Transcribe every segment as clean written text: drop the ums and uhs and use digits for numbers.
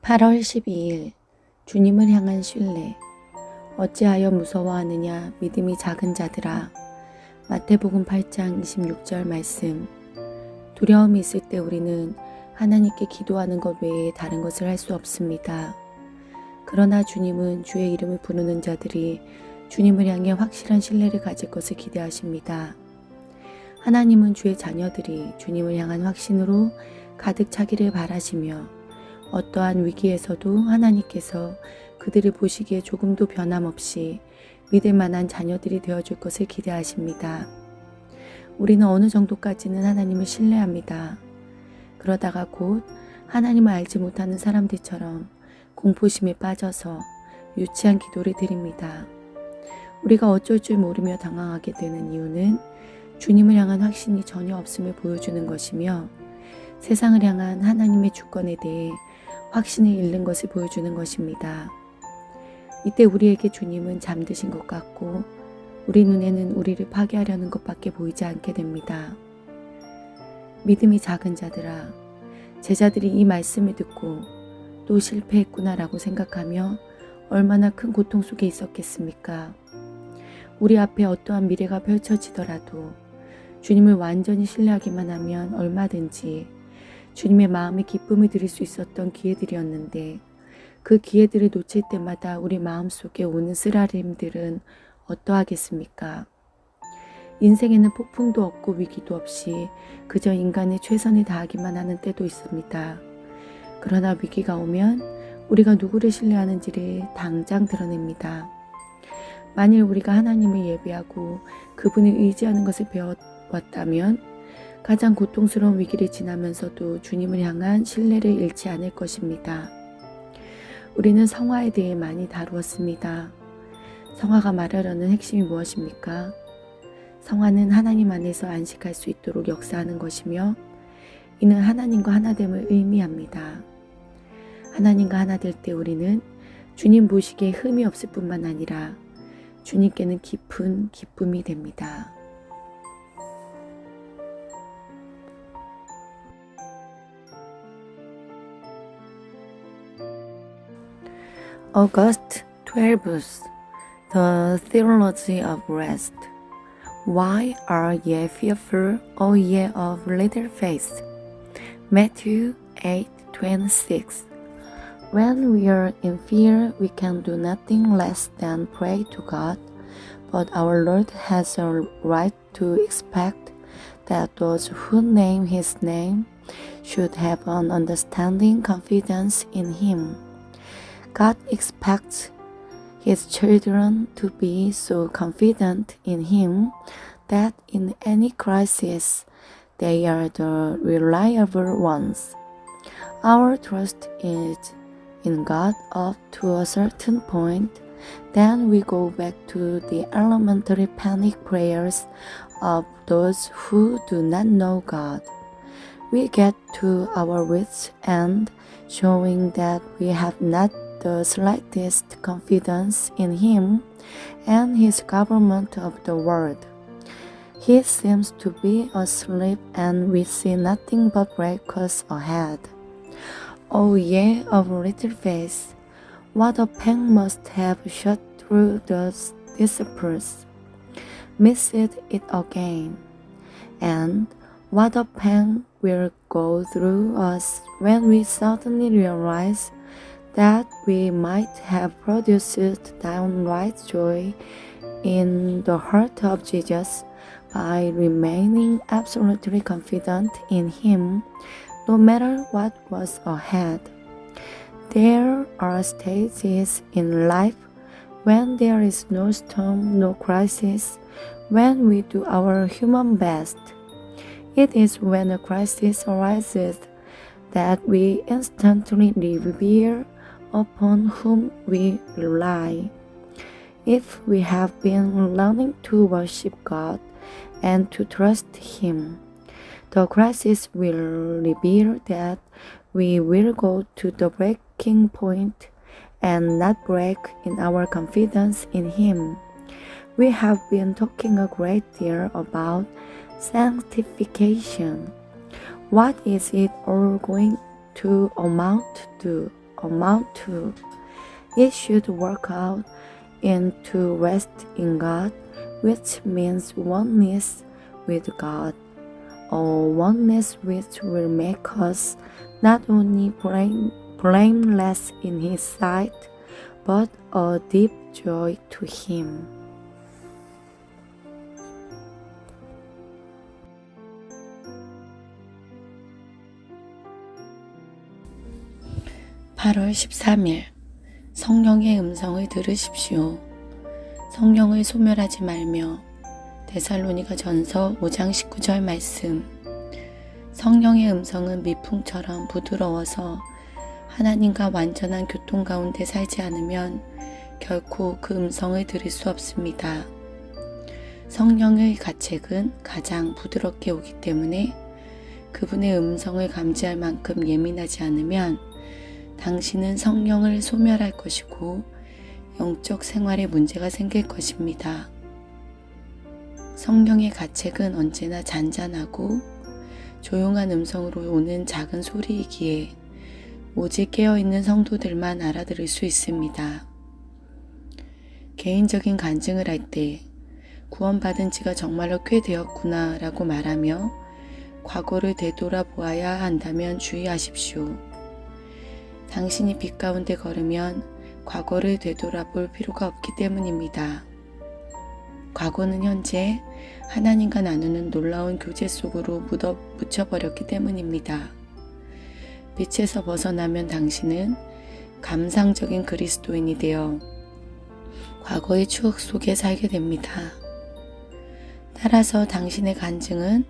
8월 12일 주님을 향한 신뢰. 어찌하여 무서워하느냐 믿음이 작은 자들아. 마태복음 8장 26절 말씀. 두려움이 있을 때 우리는 하나님께 기도하는 것 외에 다른 것을 할 수 없습니다. 그러나 주님은 주의 이름을 부르는 자들이 주님을 향해 확실한 신뢰를 가질 것을 기대하십니다. 하나님은 주의 자녀들이 주님을 향한 확신으로 가득 차기를 바라시며 어떠한 위기에서도 하나님께서 그들을 보시기에 조금도 변함없이 믿을 만한 자녀들이 되어줄 것을 기대하십니다. 우리는 어느 정도까지는 하나님을 신뢰합니다. 그러다가 곧 하나님을 알지 못하는 사람들처럼 공포심에 빠져서 유치한 기도를 드립니다. 우리가 어쩔 줄 모르며 당황하게 되는 이유는 주님을 향한 확신이 전혀 없음을 보여주는 것이며 세상을 향한 하나님의 주권에 대해 확신을 잃는 것을 보여주는 것입니다. 이때 우리에게 주님은 잠드신 것 같고 우리 눈에는 우리를 파괴하려는 것밖에 보이지 않게 됩니다. 믿음이 작은 자들아, 제자들이 이 말씀을 듣고 또 실패했구나라고 생각하며 얼마나 큰 고통 속에 있었겠습니까? 우리 앞에 어떠한 미래가 펼쳐지더라도 주님을 완전히 신뢰하기만 하면 얼마든지 주님의 마음의 기쁨을 드릴 수 있었던 기회들이었는데 그 기회들을 놓칠 때마다 우리 마음속에 오는 쓰라림들은 어떠하겠습니까? 인생에는 폭풍도 없고 위기도 없이 그저 인간의 최선을 다하기만 하는 때도 있습니다. 그러나 위기가 오면 우리가 누구를 신뢰하는지를 당장 드러냅니다. 만일 우리가 하나님을 예배하고 그분을 의지하는 것을 배워왔다면 가장 고통스러운 위기를 지나면서도 주님을 향한 신뢰를 잃지 않을 것입니다. 우리는 성화에 대해 많이 다루었습니다. 성화가 말하려는 핵심이 무엇입니까? 성화는 하나님 안에서 안식할 수 있도록 역사하는 것이며 이는 하나님과 하나됨을 의미합니다. 하나님과 하나 될 때 우리는 주님 보시기에 흠이 없을 뿐만 아니라 주님께는 깊은 기쁨이 됩니다. August 12th, the Theology of Rest. Why are ye fearful, O ye of little faith? Matthew 8:26. When we are in fear, we can do nothing less than pray to God, but our Lord has a right to expect that those who name His name should have an understanding confidence in Him. God expects His children to be so confident in Him that in any crisis they are the reliable ones. Our trust is in God up to a certain point, then we go back to the elementary panic prayers of those who do not know God. We get to our wits' end, showing that we have not the slightest confidence in Him and His government of the world. He seems to be asleep and we see nothing but breakers ahead. O ye of little faith, what a pang must have shot through the disciples. Missed it again. And what a pang will go through us when we suddenly realize that we might have produced downright joy in the heart of Jesus by remaining absolutely confident in Him, no matter what was ahead. There are stages in life when there is no storm, no crisis, when we do our human best. It is when a crisis arises that we instantly revere upon whom we rely. If we have been learning to worship God and to trust Him, the crisis will reveal that we will go to the breaking point and not break in our confidence in Him. We have been talking a great deal about sanctification. What is it all going to amount to? amount to. It should work out into rest in God, which means oneness with God, or oneness which will make us not only blameless in His sight, but a deep joy to Him. (8월 13일) 성령의 음성을 들으십시오. 성령을 소멸하지 말며. 데살로니가 전서 5장 19절 말씀. 성령의 음성은 미풍처럼 부드러워서 하나님과 완전한 교통 가운데 살지 않으면 결코 그 음성을 들을 수 없습니다. 성령의 가책은 가장 부드럽게 오기 때문에 그분의 음성을 감지할 만큼 예민하지 않으면 당신은 성령을 소멸할 것이고 영적 생활에 문제가 생길 것입니다. 성령의 가책은 언제나 잔잔하고 조용한 음성으로 오는 작은 소리이기에 오직 깨어있는 성도들만 알아들을 수 있습니다. 개인적인 간증을 할 때 구원받은 지가 정말로 꽤 되었구나 라고 말하며 과거를 되돌아보아야 한다면 주의하십시오. 당신이 빛 가운데 걸으면 과거를 되돌아볼 필요가 없기 때문입니다. 과거는 현재 하나님과 나누는 놀라운 교제 속으로 묻혀버렸기 때문입니다. 빛에서 벗어나면 당신은 감상적인 그리스도인이 되어 과거의 추억 속에 살게 됩니다. 따라서 당신의 간증은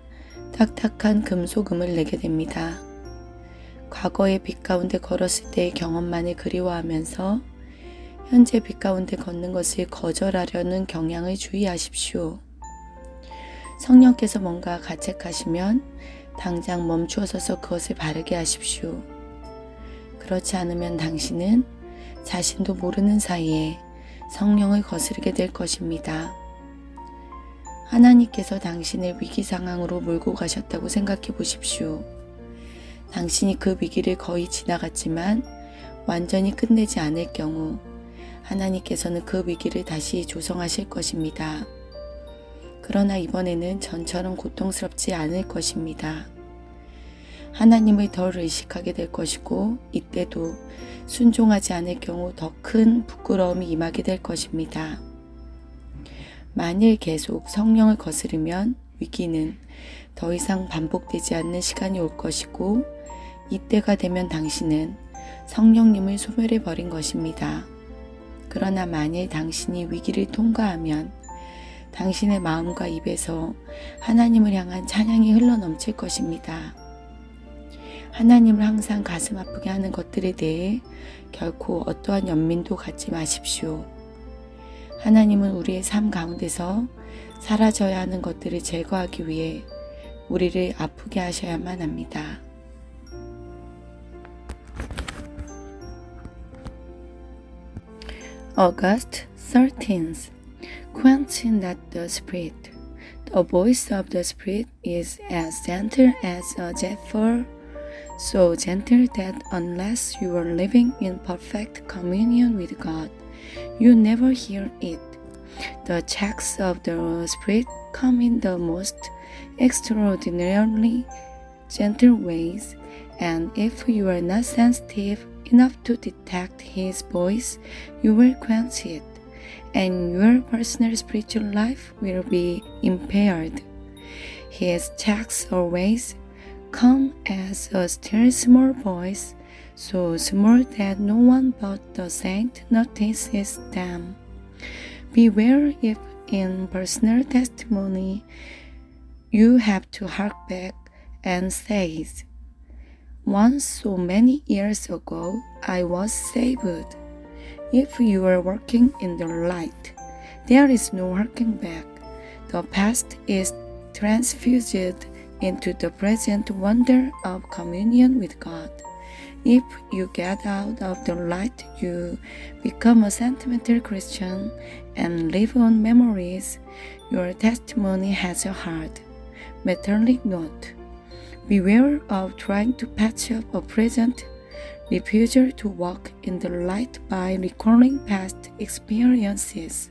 딱딱한 금소금을 내게 됩니다. 과거의 빛 가운데 걸었을 때의 경험만을 그리워하면서 현재 빛 가운데 걷는 것을 거절하려는 경향을 주의하십시오. 성령께서 뭔가 가책하시면 당장 멈추어 서서 그것을 바르게 하십시오. 그렇지 않으면 당신은 자신도 모르는 사이에 성령을 거스르게 될 것입니다. 하나님께서 당신을 위기 상황으로 몰고 가셨다고 생각해 보십시오. 당신이 그 위기를 거의 지나갔지만 완전히 끝내지 않을 경우 하나님께서는 그 위기를 다시 조성하실 것입니다. 그러나 이번에는 전처럼 고통스럽지 않을 것입니다. 하나님을 덜 의식하게 될 것이고 이때도 순종하지 않을 경우 더 큰 부끄러움이 임하게 될 것입니다. 만일 계속 성령을 거스르면 위기는 더 이상 반복되지 않는 시간이 올 것이고 이때가 되면 당신은 성령님을 소멸해 버린 것입니다. 그러나 만일 당신이 위기를 통과하면 당신의 마음과 입에서 하나님을 향한 찬양이 흘러넘칠 것입니다. 하나님을 항상 가슴 아프게 하는 것들에 대해 결코 어떠한 연민도 갖지 마십시오. 하나님은 우리의 삶 가운데서 사라져야 하는 것들을 제거하기 위해 우리를 아프게 하셔야만 합니다. August 13th. Quench not the Spirit. The voice of the Spirit is as gentle as a zephyr, so gentle that unless you are living in perfect communion with God, you never hear it. The checks of the Spirit come in the most extraordinarily gentle ways, and if you are not sensitive enough to detect His voice, you will quench it, and your personal spiritual life will be impaired. His checks always come as a still small voice, so small that no one but the saint notices them. Beware if in personal testimony you have to hark back and say, "Once so many years ago I was saved." If you are walking in the light, there is no harking back. The past is transfused into the present wonder of communion with God. If you get out of the light, you become a sentimental Christian and live on memories. Your testimony has a hard, metallic note. Beware of trying to patch up a present refusal to walk in the light by recalling past experiences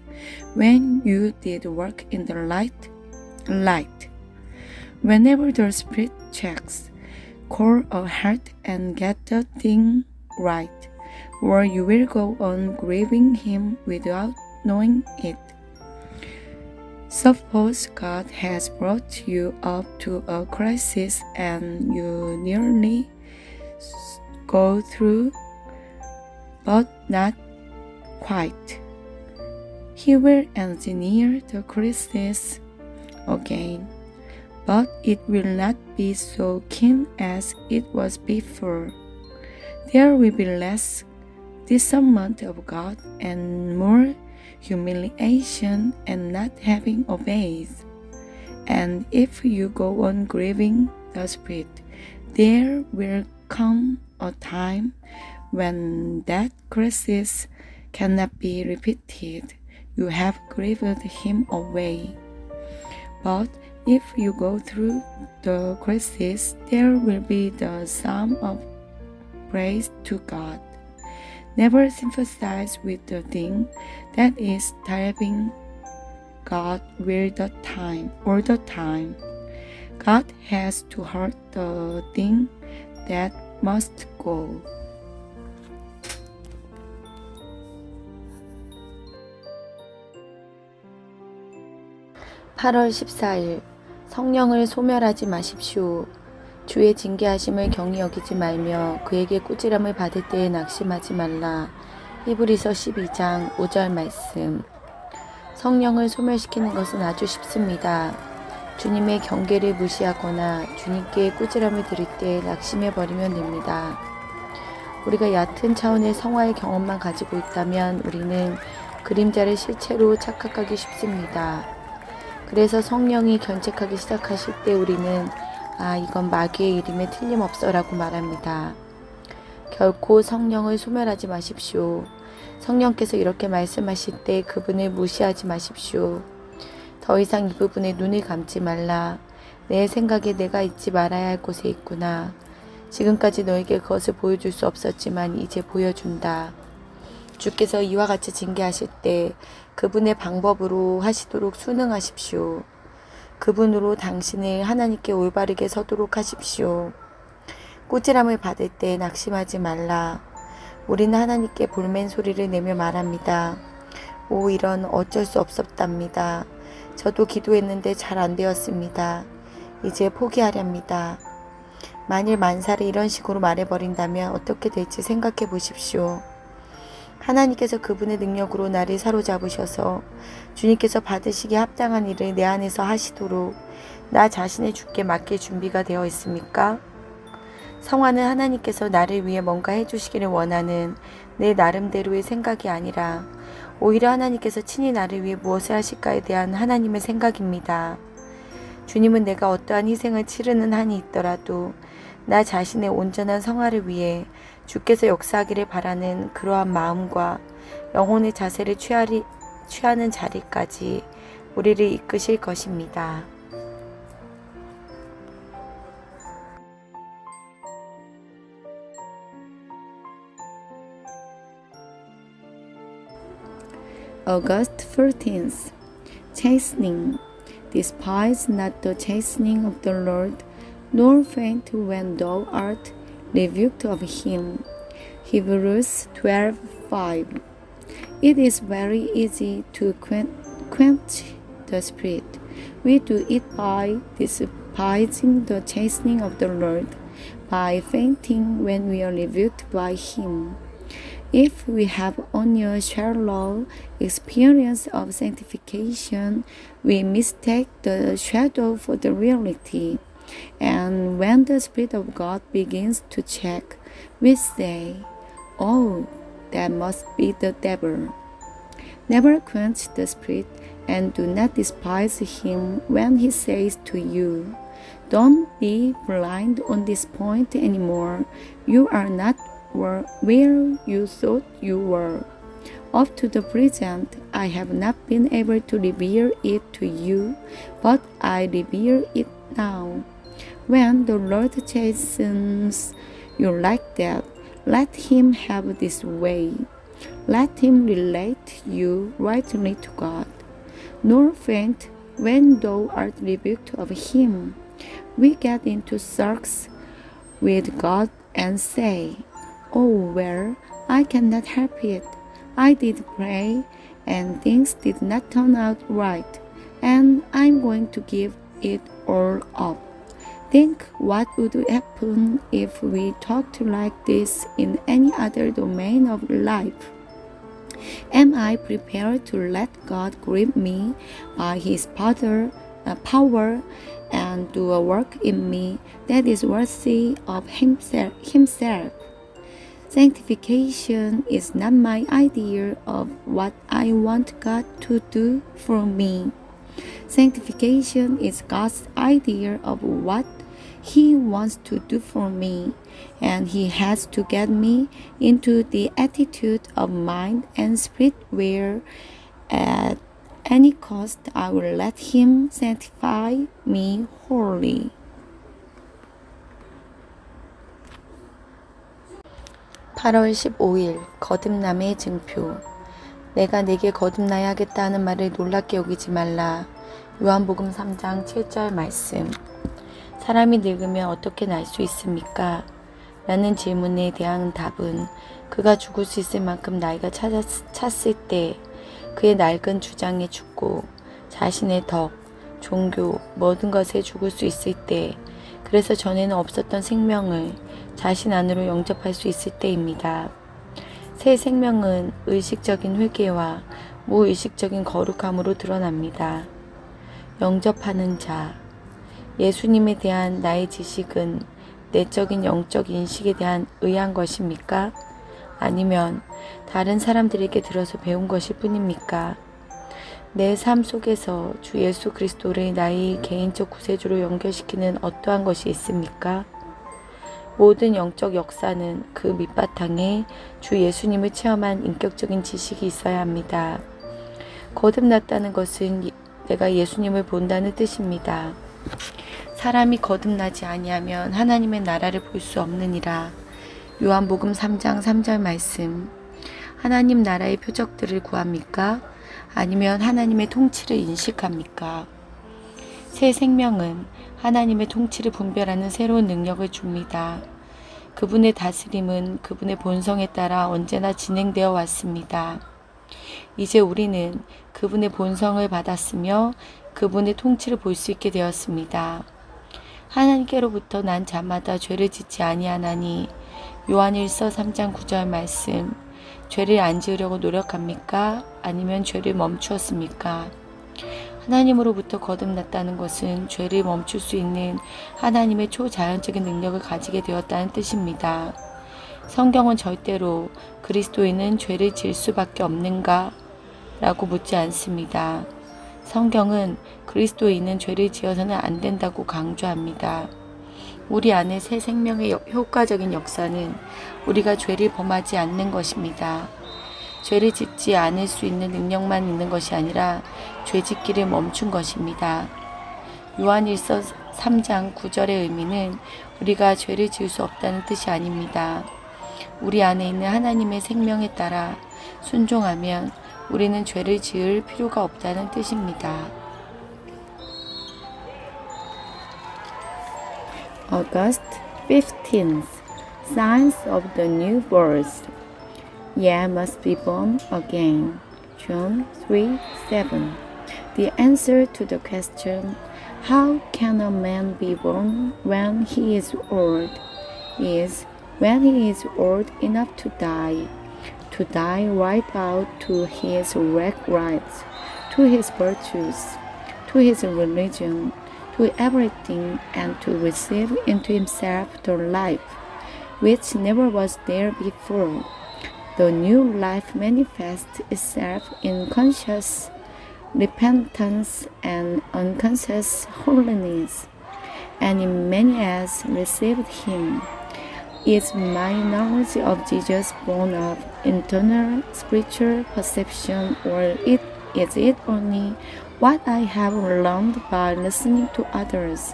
when you did work in the light. Whenever the Spirit checks, call a heart and get the thing right, or you will go on grieving Him without knowing it. Suppose God has brought you up to a crisis and you nearly go through, but not quite. He will engineer the crisis again, but it will not be so keen as it was before. There will be less discernment of God and more humiliation and not having obeyed. And if you go on grieving the Spirit, there will come a time when that crisis cannot be repeated. You have grieved Him away. But if you go through the crisis, there will be the psalm of praise to God. Never sympathize with the thing that is driving God all the time. God has to hurt the thing that must go. (8월 14일) 성령을 소멸하지 마십시오. 주의 징계하심을 경히 여기지 말며 그에게 꾸지람을 받을 때에 낙심하지 말라. 히브리서 12장 5절 말씀. 성령을 소멸시키는 것은 아주 쉽습니다. 주님의 경계를 무시하거나 주님께 꾸지람을 들을 때 낙심해버리면 됩니다. 우리가 얕은 차원의 성화의 경험만 가지고 있다면 우리는 그림자를 실체로 착각하기 쉽습니다. 그래서 성령이 견책하기 시작하실 때 우리는 이건 마귀의 일임에 틀림없어 라고 말합니다. 결코 성령을 소멸하지 마십시오. 성령께서 이렇게 말씀하실 때 그분을 무시하지 마십시오. 더 이상 이 부분에 눈을 감지 말라. 내 생각에 내가 잊지 말아야 할 곳에 있구나. 지금까지 너에게 그것을 보여줄 수 없었지만 이제 보여준다. 주께서 이와 같이 징계하실 때 그분의 방법으로 하시도록 순응하십시오. 그분으로 당신을 하나님께 올바르게 서도록 하십시오. 꾸지람을 받을 때 낙심하지 말라. 우리는 하나님께 볼멘 소리를 내며 말합니다. 오, 이런 어쩔 수 없었답니다. 저도 기도했는데 잘 안 되었습니다. 이제 포기하렵니다. 만일 만사를 이런 식으로 말해버린다면 어떻게 될지 생각해 보십시오. 하나님께서 그분의 능력으로 나를 사로잡으셔서 주님께서 받으시기에 합당한 일을 내 안에서 하시도록 나 자신을 주께 맡길 준비가 되어 있습니까? 성화는 하나님께서 나를 위해 뭔가 해주시기를 원하는 내 나름대로의 생각이 아니라 오히려 하나님께서 친히 나를 위해 무엇을 하실까에 대한 하나님의 생각입니다. 주님은 내가 어떠한 희생을 치르는 한이 있더라도 나 자신의 온전한 성화를 위해 주께서 역사하기를 바라는 그러한 마음과 영혼의 자세를 취하는 자리까지 우리를 이끄실 것입니다. August 14th. Chastening. Despise not the chastening of the Lord, nor faint when thou art rebuked of him. Hebrews 12:5. It is very easy to quench the Spirit. We do it by despising the chastening of the Lord, by fainting when we are rebuked by him. If we have only a shallow experience of sanctification, we mistake the shadow for the reality. And when the Spirit of God begins to check, we say, "Oh, that must be the devil." Never quench the Spirit and do not despise him when he says to you, "Don't be blind on this point anymore. You are not where you thought you were. Up to the present, I have not been able to reveal it to you, but I reveal it now." When the Lord chastens you like that, Let him have this way. Let him relate you rightly to God, nor faint when thou art rebuked of him. We get into sulks with God and say, "Oh, well, I cannot help it. I did pray, and things did not turn out right, and I'm going to give it all up." Think what would happen if we talked like this in any other domain of life. Am I prepared to let God grip me by His power and do a work in me that is worthy of Himself? Sanctification is not my idea of what I want God to do for me. Sanctification is God's idea of what He wants to do for me, and He has to get me into the attitude of mind and spirit where at any cost I will let Him sanctify me wholly. (8월 15일) 거듭남의 증표. 내가 네게 거듭나야 하겠다는 말을 놀랍게 여기지 말라. 요한복음 3장 7절 말씀. 사람이 늙으면 어떻게 날 수 있습니까? 라는 질문에 대한 답은 그가 죽을 수 있을 만큼 나이가 찼을 때 그의 낡은 주장에 죽고 자신의 덕, 종교, 모든 것에 죽을 수 있을 때, 그래서 전에는 없었던 생명을 자신 안으로 영접할 수 있을 때입니다. 새 생명은 의식적인 회개와 무의식적인 거룩함으로 드러납니다. 영접하는 자. 예수님에 대한 나의 지식은 내적인 영적 인식에 대한 의한 것입니까? 아니면 다른 사람들에게 들어서 배운 것일 뿐입니까? 내 삶 속에서 주 예수 그리스도를 나의 개인적 구세주로 연결시키는 어떠한 것이 있습니까? 모든 영적 역사는 그 밑바탕에 주 예수님을 체험한 인격적인 지식이 있어야 합니다. 거듭났다는 것은 내가 예수님을 본다는 뜻입니다. 사람이 거듭나지 아니하면 하나님의 나라를 볼 수 없느니라. 요한복음 3장 3절 말씀. 하나님 나라의 표적들을 구합니까? 아니면 하나님의 통치를 인식합니까? 새 생명은 하나님의 통치를 분별하는 새로운 능력을 줍니다. 그분의 다스림은 그분의 본성에 따라 언제나 진행되어 왔습니다. 이제 우리는 그분의 본성을 받았으며 그분의 통치를 볼 수 있게 되었습니다. 하나님께로부터 난 자마다 죄를 짓지 아니하나니. 요한일서 3장 9절 말씀. 죄를 안 지으려고 노력합니까? 아니면 죄를 멈추었습니까? 하나님으로부터 거듭났다는 것은 죄를 멈출 수 있는 하나님의 초자연적인 능력을 가지게 되었다는 뜻입니다. 성경은 절대로 그리스도인은 죄를 지을 수밖에 없는가? 라고 묻지 않습니다. 성경은 그리스도인은 죄를 지어서는 안 된다고 강조합니다. 우리 안에 새 생명의 효과적인 역사는 우리가 죄를 범하지 않는 것입니다. 죄를 짓지 않을 수 있는 능력만 있는 것이 아니라 죄짓기를 멈춘 것입니다. 요한일서 3장 9절의 의미는 우리가 죄를 지을 수 없다는 뜻이 아닙니다. 우리 안에 있는 하나님의 생명에 따라 순종하면 우리는 죄를 지을 필요가 없다는 뜻입니다. August 15th. Signs of the new birth. Ye must be born again. John 3:7. The answer to the question, how can a man be born when he is old, is when he is old enough to die right out to his rights, to his virtues, to his religion, to everything, and to receive into himself the life which never was there before. The new life manifests itself in conscious repentance and unconscious holiness, and in many as received him. Is my knowledge of Jesus born of internal spiritual perception, or is it only what I have learned by listening to others?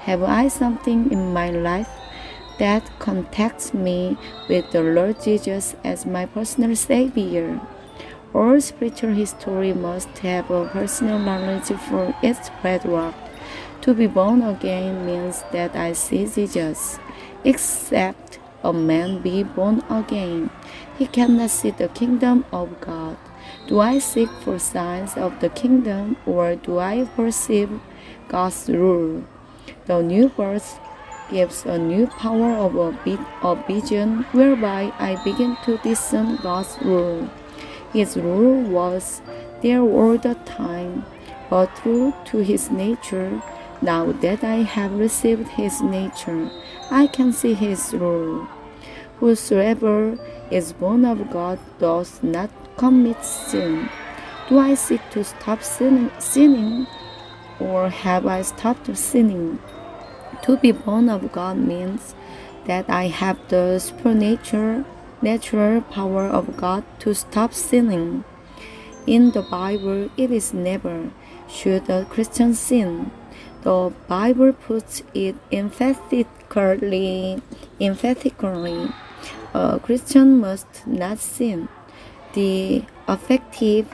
Have I something in my life that contacts me with the Lord Jesus as my personal Savior. All spiritual history must have a personal knowledge for its bedrock. To be born again means that I see Jesus. Except a man be born again, he cannot see the kingdom of God. Do I seek for signs of the kingdom, or do I perceive God's rule? The new birth gives a new power of vision whereby I begin to discern God's rule. His rule was there all the time, but true to his nature. Now that I have received his nature, I can see his rule. Whosoever is born of God does not commit sin. Do I seek to stop sinning, or have I stopped sinning? To be born of God means that I have the natural power of God to stop sinning. In the Bible, it is never should a Christian sin. The Bible puts it emphatically, a Christian must not sin. The effective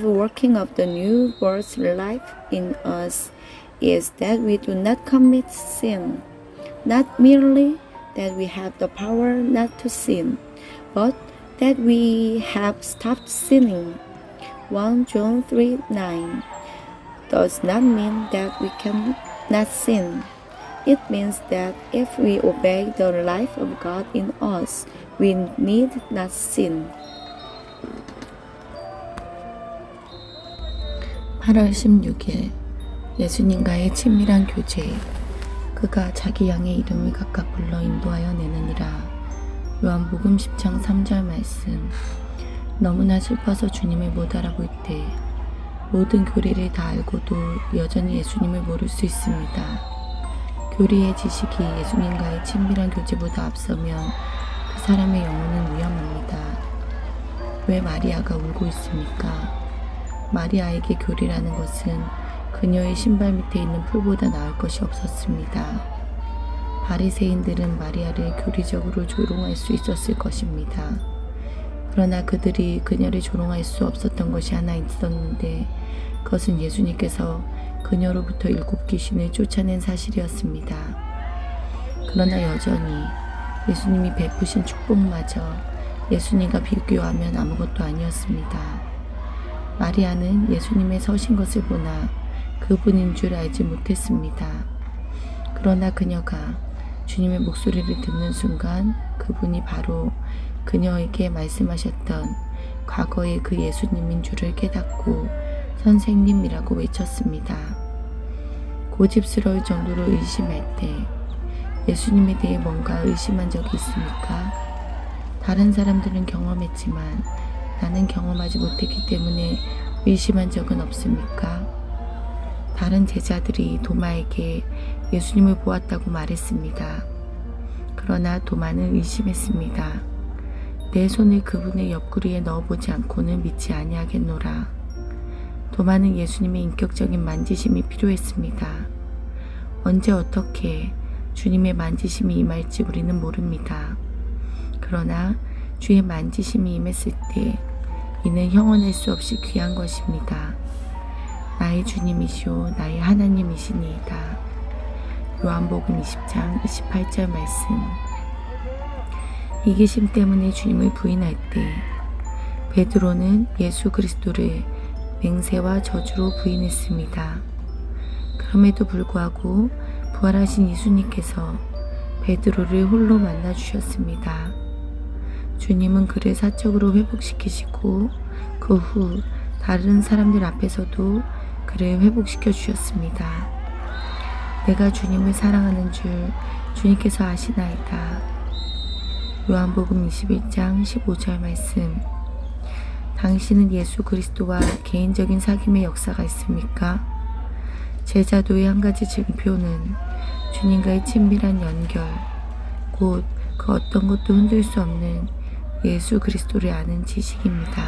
working of the new birth life in us is that we do not commit sin, not merely that we have the power not to sin, but that we have stopped sinning. 1 John 3:9 does not mean that we cannot sin. It means that if we obey the life of God in us, we need not sin. 8월 16일 예수님과의 친밀한 교제. 그가 자기 양의 이름을 각각 불러 인도하여 내느니라. 요한복음 10장 3절 말씀. 너무나 슬퍼서 주님을 못 알아볼 때 모든 교리를 다 알고도 여전히 예수님을 모를 수 있습니다. 교리의 지식이 예수님과의 친밀한 교제보다 앞서면 그 사람의 영혼은 위험합니다. 왜 마리아가 울고 있습니까? 마리아에게 교리라는 것은 그녀의 신발 밑에 있는 풀보다 나을 것이 없었습니다. 바리새인들은 마리아를 교리적으로 조롱할 수 있었을 것입니다. 그러나 그들이 그녀를 조롱할 수 없었던 것이 하나 있었는데 그것은 예수님께서 그녀로부터 7 귀신을 쫓아낸 사실이었습니다. 그러나 여전히 예수님이 베푸신 축복마저 예수님과 비교하면 아무것도 아니었습니다. 마리아는 예수님의 서신 것을 보나 그분인 줄 알지 못했습니다. 그러나 그녀가 주님의 목소리를 듣는 순간 그분이 바로 그녀에게 말씀하셨던 과거의 그 예수님인 줄을 깨닫고 선생님이라고 외쳤습니다. 고집스러울 정도로 의심할 때 예수님에 대해 뭔가 의심한 적이 있습니까? 다른 사람들은 경험했지만 나는 경험하지 못했기 때문에 의심한 적은 없습니까? 다른 제자들이 도마에게 예수님을 보았다고 말했습니다. 그러나 도마는 의심했습니다. 내 손을 그분의 옆구리에 넣어보지 않고는 믿지 아니하겠노라. 도마는 예수님의 인격적인 만지심이 필요했습니다. 언제 어떻게 주님의 만지심이 임할지 우리는 모릅니다. 그러나 주의 만지심이 임했을 때 이는 형언할 수 없이 귀한 것입니다. 나의 주님이시오 나의 하나님이시니이다. 요한복음 20장 28절 말씀. 이기심 때문에 주님을 부인할 때 베드로는 예수 그리스도를 맹세와 저주로 부인했습니다. 그럼에도 불구하고 부활하신 예수님께서 베드로를 홀로 만나 주셨습니다. 주님은 그를 사적으로 회복시키시고 그 후 다른 사람들 앞에서도 그를 회복시켜 주셨습니다. 내가 주님을 사랑하는 줄 주님께서 아시나이다. 요한복음 21장 15절 말씀. 당신은 예수 그리스도와 개인적인 사귐의 역사가 있습니까? 제자도의 한 가지 증표는 주님과의 친밀한 연결, 곧 그 어떤 것도 흔들 수 없는 예수 그리스도를 아는 지식입니다.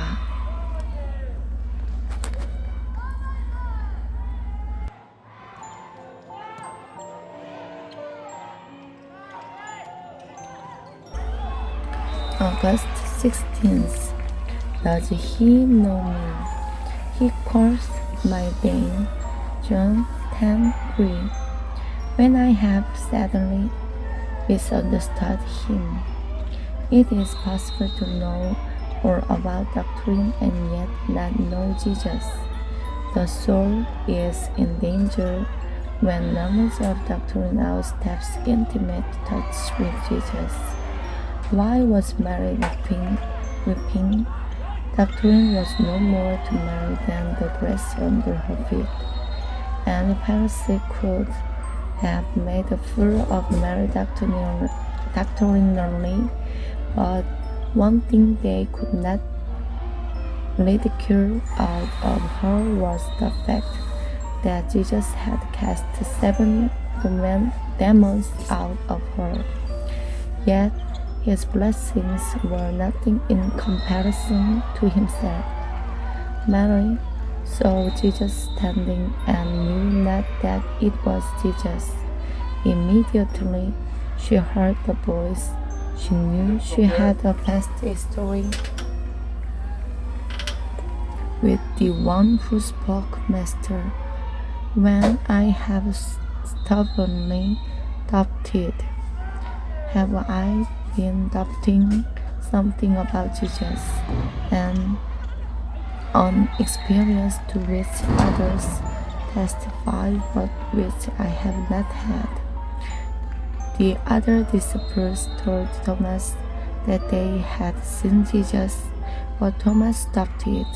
August 16th. Does he know me? He calls my name. John 10:3. When I have suddenly misunderstood him. It is possible to know all about doctrine and yet not know Jesus. The soul is in danger when knowledge of doctrine outsteps intimate touch with Jesus. Why was Mary weeping? Doctrine was no more to Mary than the grass under her feet. And Pharisee could have made a fool of Mary doctrinally, but one thing they could not ridicule out of her was the fact that Jesus had cast 7 demons out of her. Yet his blessings were nothing in comparison to himself. Mary saw Jesus standing and knew not that it was Jesus. Immediately she heard the voice. She knew she had a past history with the one who spoke, Master. When I have stubbornly doubted, have I been doubting something about Jesus, an experience to which others testify but which I have not had? The other disciples told Thomas that they had seen Jesus, but Thomas doubted.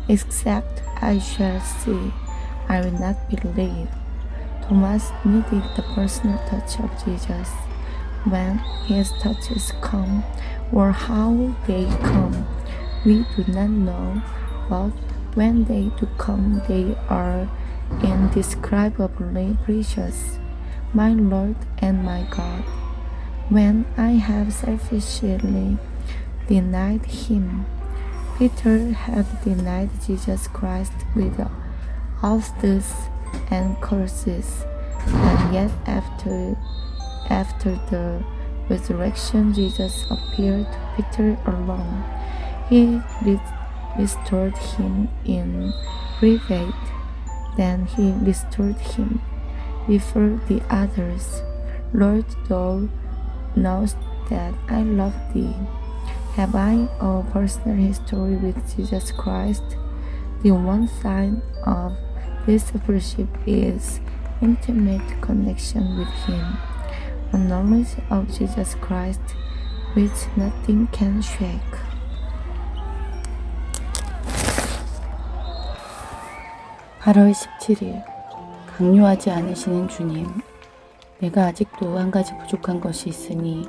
Except I shall see, I will not believe. Thomas needed the personal touch of Jesus. When his touches come, or how they come, we do not know, but when they do come, they are indescribably precious. My Lord and my God, when I have selfishly denied him. Peter had denied Jesus Christ with oaths and curses, and yet after the resurrection, Jesus appeared to Peter alone. He restored him in private, then he restored him before the others. Lord, thou knowest that I love thee. Have I a personal history with Jesus Christ? The one sign of discipleship is intimate connection with Him, a knowledge of Jesus Christ which nothing can shake. (8월 17일) 강요하지 않으시는 주님, 내가 아직도 한 가지 부족한 것이 있으니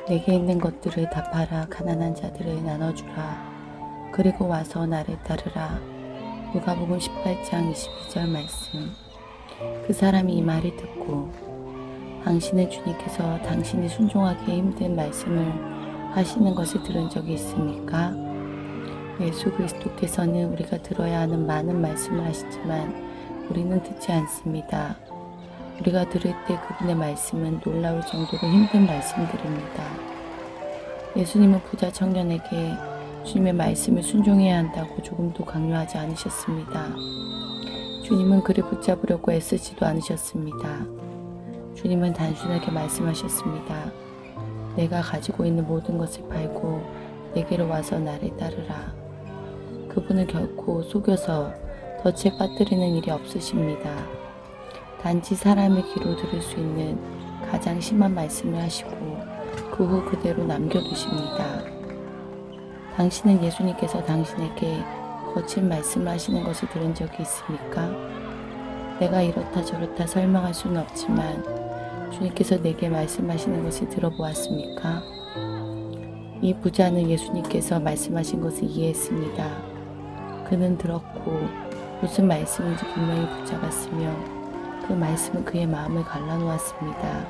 내게 있는 것들을 다 팔아 가난한 자들을 나눠주라. 그리고 와서 나를 따르라. 누가복음 18장 22절 말씀. 그 사람이 이 말을 듣고 당신의 주님께서 당신이 순종하기 힘든 말씀을 하시는 것을 들은 적이 있습니까? 예수 그리스도께서는 우리가 들어야 하는 많은 말씀을 하시지만 우리는 듣지 않습니다. 우리가 들을 때 그분의 말씀은 놀라울 정도로 힘든 말씀들입니다. 예수님은 부자 청년에게 주님의 말씀을 순종해야 한다고 조금도 강요하지 않으셨습니다. 주님은 그를 붙잡으려고 애쓰지도 않으셨습니다. 주님은 단순하게 말씀하셨습니다. 내가 가지고 있는 모든 것을 팔고 내게로 와서 나를 따르라. 그분은 결코 속여서 덫에 빠뜨리는 일이 없으십니다. 단지 사람의 귀로 들을 수 있는 가장 심한 말씀을 하시고 그 후 그대로 남겨두십니다. 당신은 예수님께서 당신에게 거친 말씀을 하시는 것을 들은 적이 있습니까? 내가 이렇다 저렇다 설명할 수는 없지만 주님께서 내게 말씀하시는 것을 들어보았습니까? 이 부자는 예수님께서 말씀하신 것을 이해했습니다. 그는 들었고 무슨 말씀인지 분명히 붙잡았으며 그 말씀은 그의 마음을 갈라놓았습니다.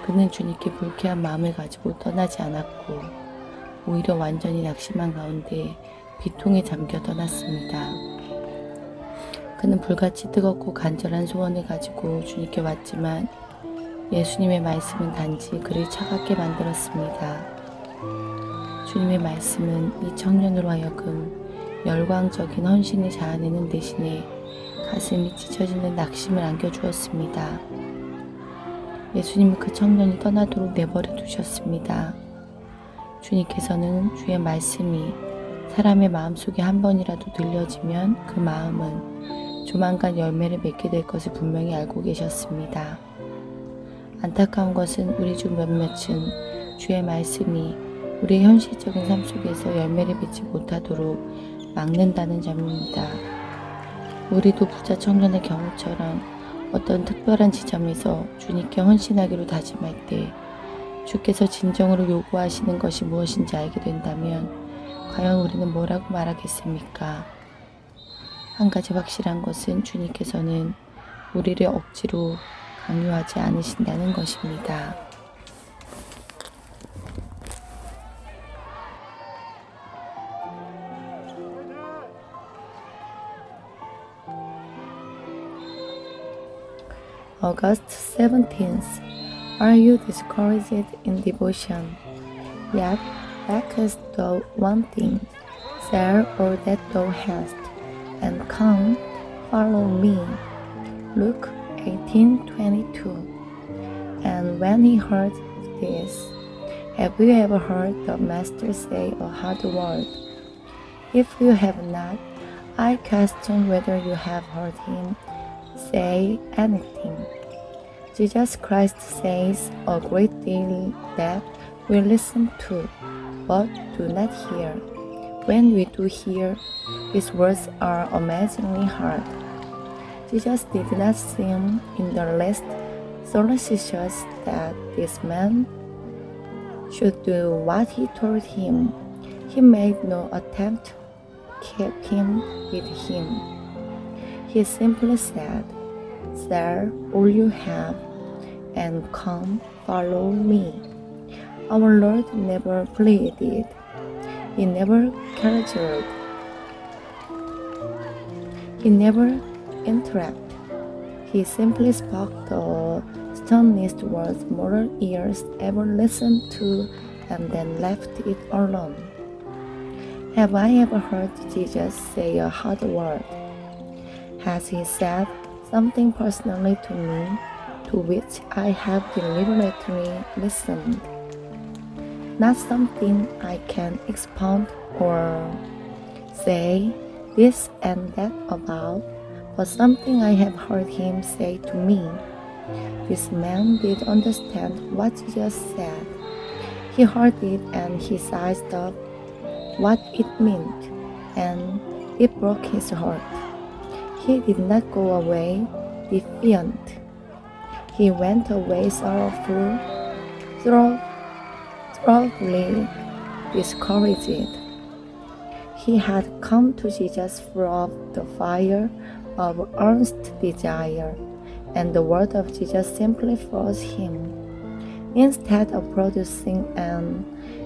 그는 주님께 불쾌한 마음을 가지고 떠나지 않았고 오히려 완전히 낙심한 가운데 비통에 잠겨 떠났습니다. 그는 불같이 뜨겁고 간절한 소원을 가지고 주님께 왔지만 예수님의 말씀은 단지 그를 차갑게 만들었습니다. 주님의 말씀은 이 청년으로 하여금 열광적인 헌신을 자아내는 대신에 가슴이 찢어지는 낙심을 안겨주었습니다. 예수님은 그 청년이 떠나도록 내버려 두셨습니다. 주님께서는 주의 말씀이 사람의 마음속에 한 번이라도 들려지면 그 마음은 조만간 열매를 맺게 될 것을 분명히 알고 계셨습니다. 안타까운 것은 우리 중 몇몇은 주의 말씀이 우리의 현실적인 삶 속에서 열매를 맺지 못하도록 막는다는 점입니다. 우리도 부자 청년의 경우처럼 어떤 특별한 지점에서 주님께 헌신하기로 다짐할 때 주께서 진정으로 요구하시는 것이 무엇인지 알게 된다면 과연 우리는 뭐라고 말하겠습니까? 한 가지 확실한 것은 주님께서는 우리를 억지로 강요하지 않으신다는 것입니다. August 17th. Are you discouraged in devotion? Yet lackest thou one thing, sell all that thou hast, and come, follow me. Luke 18:22. And when he heard this, have you ever heard the Master say a hard word? If you have not, I question whether you have heard him say anything. Jesus Christ says a great deal that we listen to, but do not hear. When we do hear, his words are amazingly hard. Jesus did not seem in the least solicitous that this man should do what he told him. He made no attempt to keep him with him. He simply said, "Sell all you have and come follow me." Our Lord never pleaded. He never coerced. He never interrupted. He simply spoke the sternest words mortal ears ever listened to and then left it alone. Have I ever heard Jesus say a hard word? Has he said something personally to me to which I have deliberately listened? Not something I can expound or say this and that about, but something I have heard him say to me. This man did understand what Jesus said. He heard it and he sized up what it meant, and it broke his heart. He did not go away defiant. He went away sorrowful, thoroughly discouraged. He had come to Jesus full of the fire of earnest desire, and the word of Jesus simply froze him. Instead of producing an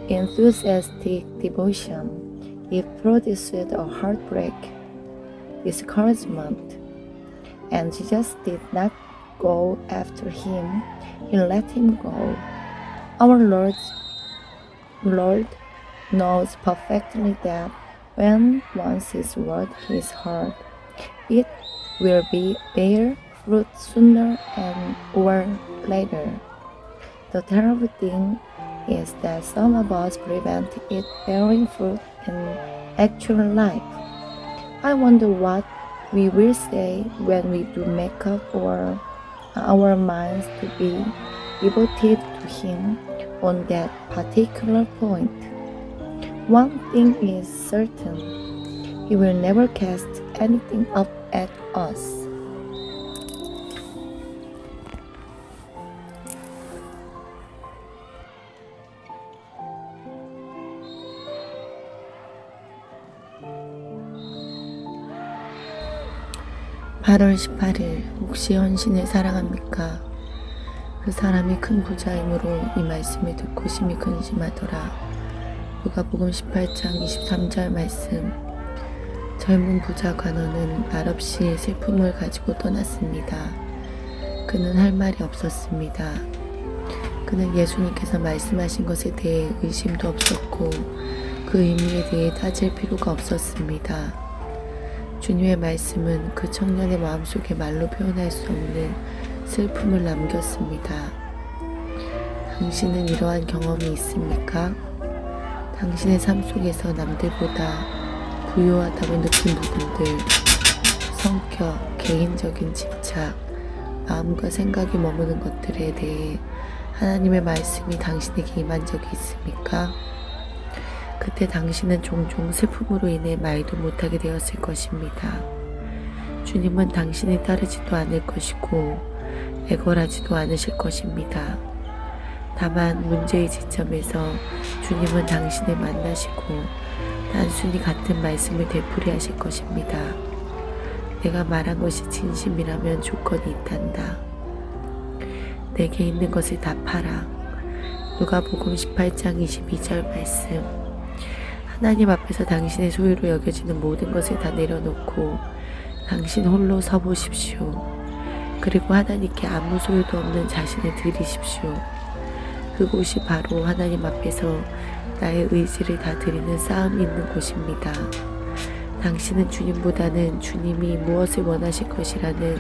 enthusiastic devotion, it produced a heartbreak, discouragement, and Jesus did not go after him. He let him go. Our Lord knows perfectly that when once his word is heard, it will bear fruit sooner or later. The terrible thing is that some of us prevent it bearing fruit in actual life. I wonder what we will say when we do make up our minds to be devoted to him on that particular point. One thing is certain, he will never cast anything up at us. (8월 18일) 혹시 헌신을 사랑합니까? 그 사람이 큰 부자이므로 이 말씀을 듣고 심히 근심하더라. 누가복음 18장 23절 말씀. 젊은 부자 관원은 말없이 슬픔을 가지고 떠났습니다. 그는 할 말이 없었습니다. 그는 예수님께서 말씀하신 것에 대해 의심도 없었고 그 의미에 대해 따질 필요가 없었습니다. 주님의 말씀은 그 청년의 마음속에 말로 표현할 수 없는 슬픔을 남겼습니다. 당신은 이러한 경험이 있습니까? 당신의 삶 속에서 남들보다 부유하다고 느낀 부분들, 성격, 개인적인 집착, 마음과 생각이 머무는 것들에 대해 하나님의 말씀이 당신에게 임한 적이 있습니까? 그때 당신은 종종 슬픔으로 인해 말도 못하게 되었을 것입니다. 주님은 당신이 따르지도 않을 것이고 애걸하지도 않으실 것입니다. 다만 문제의 지점에서 주님은 당신을 만나시고 단순히 같은 말씀을 되풀이하실 것입니다. 내가 말한 것이 진심이라면 조건이 있단다. 내게 있는 것을 다 팔아. 누가복음 18장 22절 말씀. 하나님 앞에서 당신의 소유로 여겨지는 모든 것을 다 내려놓고 당신 홀로 서보십시오. 그리고 하나님께 아무 소유도 없는 자신을 드리십시오. 그곳이 바로 하나님 앞에서 나의 의지를 다 드리는 싸움이 있는 곳입니다. 당신은 주님보다는 주님이 무엇을 원하실 것이라는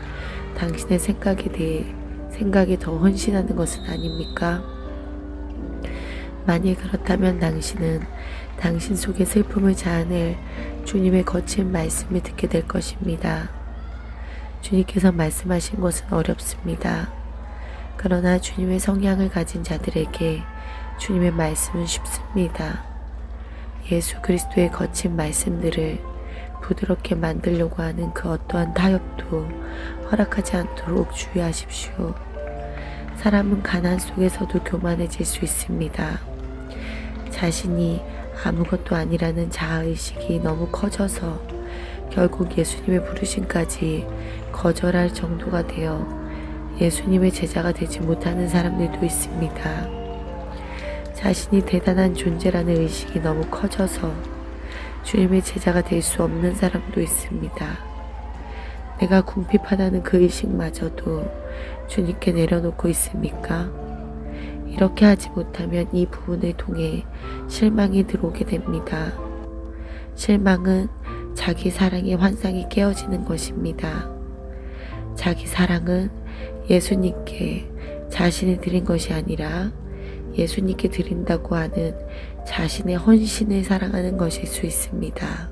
당신의 생각에 더 헌신하는 것은 아닙니까? 만일 그렇다면 당신은 당신 속의 슬픔을 자아낼 주님의 거친 말씀을 듣게 될 것입니다. 주님께서 말씀하신 것은 어렵습니다. 그러나 주님의 성향을 가진 자들에게 주님의 말씀은 쉽습니다. 예수 그리스도의 거친 말씀들을 부드럽게 만들려고 하는 그 어떠한 타협도 허락하지 않도록 주의하십시오. 사람은 가난 속에서도 교만해질 수 있습니다. 자신이 아무것도 아니라는 자아의식이 너무 커져서 결국 예수님의 부르심까지 거절할 정도가 되어 예수님의 제자가 되지 못하는 사람들도 있습니다. 자신이 대단한 존재라는 의식이 너무 커져서 주님의 제자가 될 수 없는 사람도 있습니다. 내가 궁핍하다는 그 의식마저도 주님께 내려놓고 있습니까? 이렇게 하지 못하면 이 부분을 통해 실망이 들어오게 됩니다. 실망은 자기 사랑의 환상이 깨어지는 것입니다. 자기 사랑은 예수님께 자신이 드린 것이 아니라 예수님께 드린다고 하는 자신의 헌신을 사랑하는 것일 수 있습니다.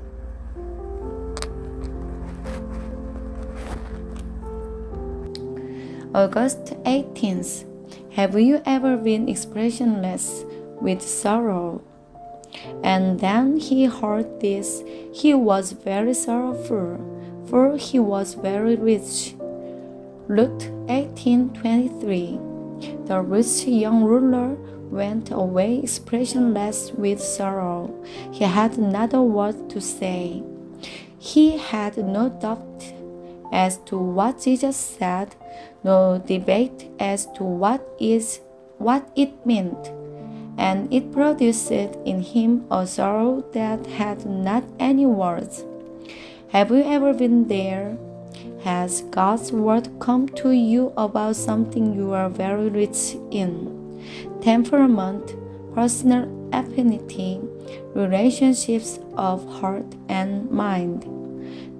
August 18th. Have you ever been expressionless with sorrow? And then he heard this. He was very sorrowful, for he was very rich. Luke 18:23. The rich young ruler went away expressionless with sorrow. He had not a word to say. He had no doubt as to what Jesus said, no debate as to what it meant, and it produced in him a sorrow that had not any words. Have you ever been there? Has God's word come to you about something you are very rich in? Temperament, personal affinity, relationships of heart and mind.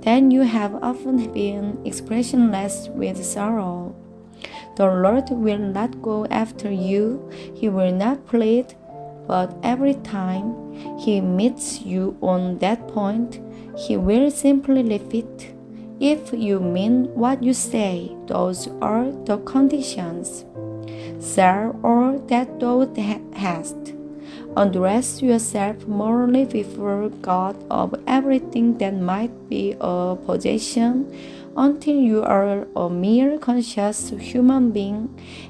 Then you have often been expressionless with sorrow. The Lord will not go after you, He will not plead, but every time He meets you on that point, He will simply leave it. If you mean what you say, those are the conditions. Sell all that thou hast. Undress yourself morally before God of everything that might be a possession until you are a mere conscious human being,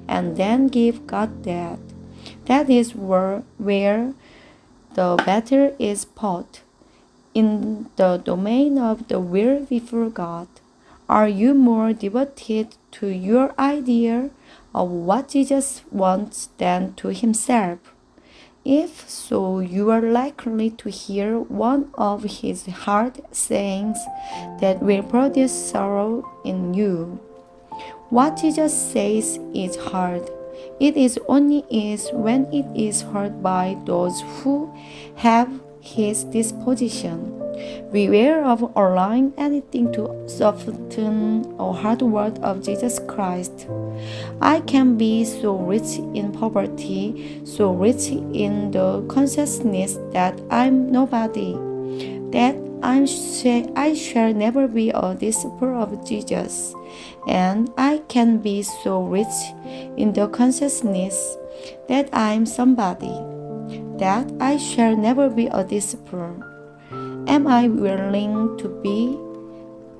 and then give God that. That is where the battle is fought. In the domain of the will before God, are you more devoted to your idea of what Jesus wants than to Himself? If so, you are likely to hear one of His hard sayings that will produce sorrow in you. What Jesus says is hard. It is only is when it is heard by those who have his disposition. Beware of allowing anything to soften a hard word of Jesus Christ. I can be so rich in poverty, so rich in the consciousness that I'm nobody, that I shall never be a disciple of Jesus. And I can be so rich in the consciousness that I'm somebody, that I shall never be a disciple. Am I willing to be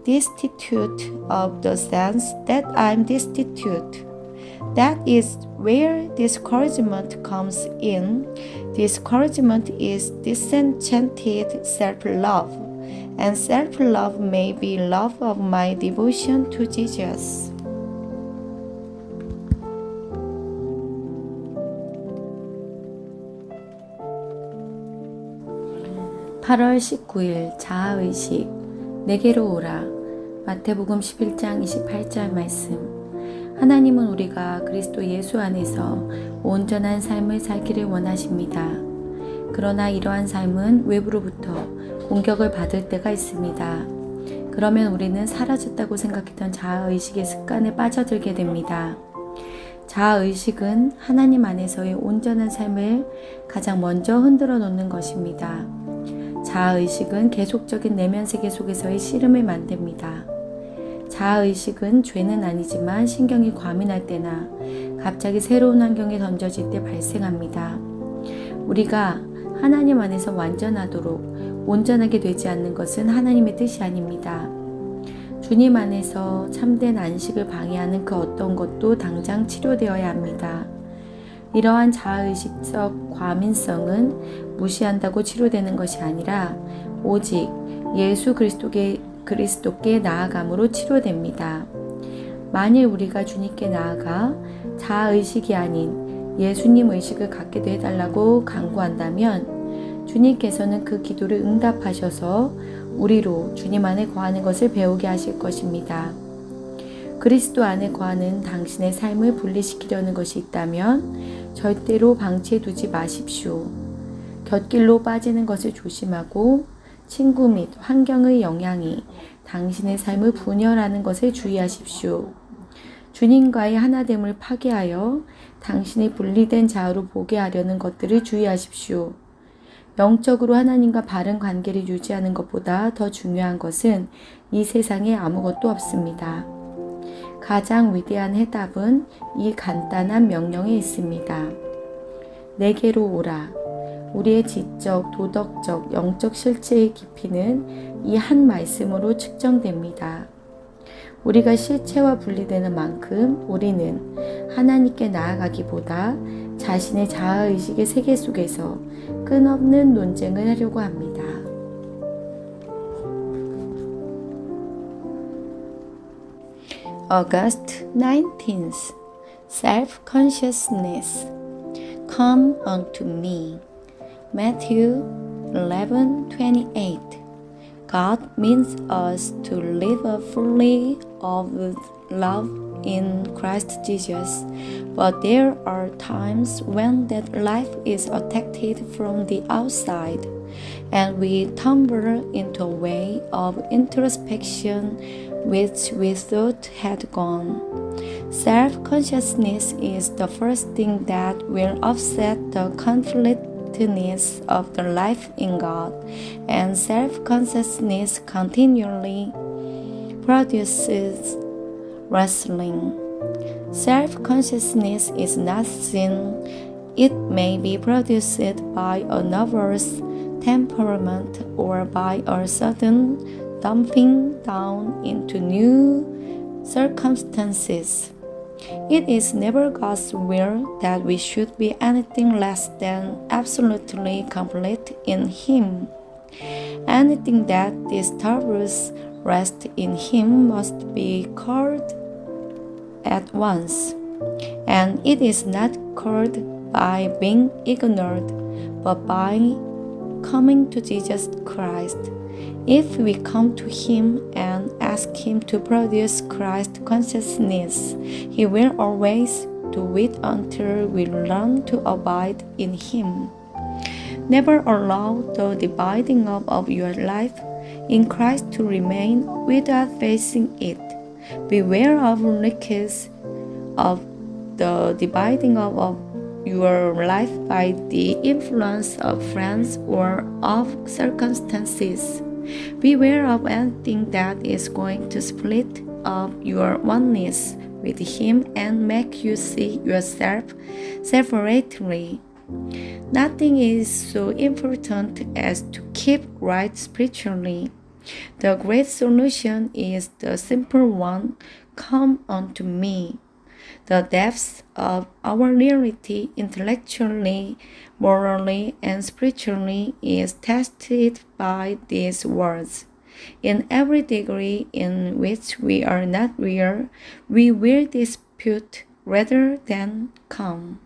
destitute of the sense that I'm destitute? That is where discouragement comes in. Discouragement is disenchanted self-love, and self-love may be love of my devotion to Jesus. (8월 19일) 자아의식 내게로 오라. 마태복음 11장 28절 말씀. 하나님은 우리가 그리스도 예수 안에서 온전한 삶을 살기를 원하십니다. 그러나 이러한 삶은 외부로부터 공격을 받을 때가 있습니다. 그러면 우리는 사라졌다고 생각했던 자아의식의 습관에 빠져들게 됩니다. 자아의식은 하나님 안에서의 온전한 삶을 가장 먼저 흔들어 놓는 것입니다. 자아의식은 계속적인 내면 세계 속에서의 씨름을 만듭니다. 자아의식은 죄는 아니지만 신경이 과민할 때나 갑자기 새로운 환경에 던져질 때 발생합니다. 우리가 하나님 안에서 완전하도록 온전하게 되지 않는 것은 하나님의 뜻이 아닙니다. 주님 안에서 참된 안식을 방해하는 그 어떤 것도 당장 치료되어야 합니다. 이러한 자아의식적 과민성은 무시한다고 치료되는 것이 아니라 오직 예수 그리스도께 나아감으로 치료됩니다. 만일 우리가 주님께 나아가 자아의식이 아닌 예수님 의식을 갖게 해달라고 간구한다면 주님께서는 그 기도를 응답하셔서 우리로 주님 안에 거하는 것을 배우게 하실 것입니다. 그리스도 안에 거하는 당신의 삶을 분리시키려는 것이 있다면 절대로 방치해 두지 마십시오. 곁길로 빠지는 것을 조심하고 친구 및 환경의 영향이 당신의 삶을 분열하는 것을 주의하십시오. 주님과의 하나됨을 파괴하여 당신이 분리된 자아로 보게 하려는 것들을 주의하십시오. 영적으로 하나님과 바른 관계를 유지하는 것보다 더 중요한 것은 이 세상에 아무것도 없습니다. 가장 위대한 해답은 이 간단한 명령에 있습니다. 내게로 오라. 우리의 지적, 도덕적, 영적 실체의 깊이는 이 한 말씀으로 측정됩니다. 우리가 실체와 분리되는 만큼 우리는 하나님께 나아가기보다 자신의 자아의식의 세계 속에서 끝없는 논쟁을 하려고 합니다. August 19th. Self-consciousness. Come unto me. Matthew 11:28. God means us to live fully of love in Christ Jesus, but there are times when that life is attacked from the outside, and we tumble into a way of introspection which we thought had gone. Self-consciousness is the first thing that will offset the conflictedness of the life in God, and self-consciousness continually produces wrestling. Self-consciousness is not sin. It may be produced by a nervous temperament or by a sudden dumping down into new circumstances. It is never God's will that we should be anything less than absolutely complete in Him. Anything that disturbs rest in Him must be cured at once. And it is not cured by being ignored, but by coming to Jesus Christ. If we come to Him and ask Him to produce Christ consciousness, He will always to wait until we learn to abide in Him. Never allow the dividing up of your life in Christ to remain without facing it. Beware of leakage of the dividing up of your life by the influence of friends or of circumstances. Beware of anything that is going to split up your oneness with Him and make you see yourself separately. Nothing is so important as to keep right spiritually. The great solution is the simple one: come unto me. The depths of our reality intellectually, morally, and spiritually is tested by these words. In every degree in which we are not real, we will dispute rather than come.